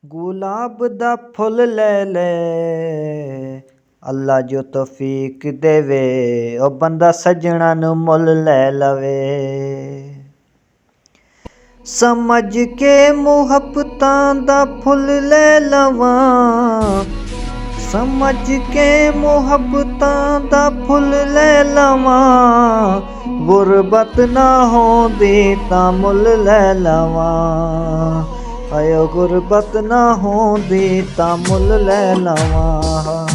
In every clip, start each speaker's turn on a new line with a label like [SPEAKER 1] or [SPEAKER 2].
[SPEAKER 1] गुलाब दा फुल ले ले अल्लाह जो तौफीक देवे ओ बंदा सजना नू मुल ले लवे। समझ के मुहब्बतां दा फुल ले लवां, समझ के मुहब्बतां दा फुल ले लवां, गुरबत ना होंदी तां मुल ले लवां। आयो गुरबत ना होंदी तां मुल ले लवां।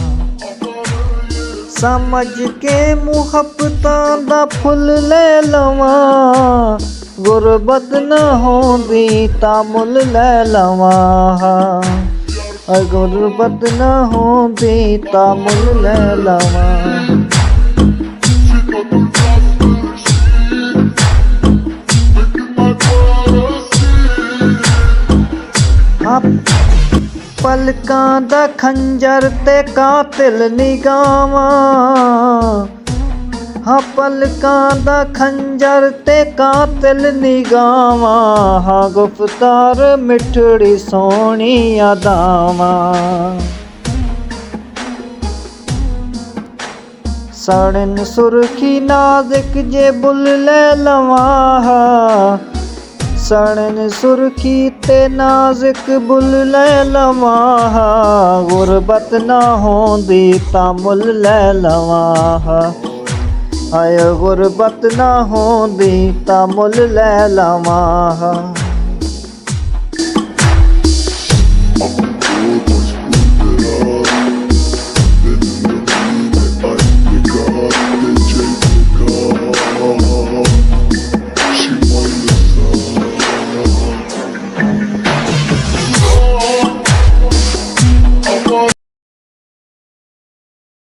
[SPEAKER 1] समझ के मुहब्बतां दा फुल ले लवां, गुरबत ना होंदी तां मुल ले लवां। गुरबत ना होंदी तां मुल ले लवां। पलकां दा खंजर ते कातिल निगावां, हाँ पलकां दा खंजर ते कातिल निगावां, हाँ गुफ्तार मिठड़ी सोहणी अदावां। सड़न सुरखी नाज़िक जे बुल ले लवां, सड़न सुरखी ते नाज़िक बुल ले लवां, गुरबत ना होंदी तां मुल ले लवां। आयो गुरबत ना होंदी तां मुल ले लवां।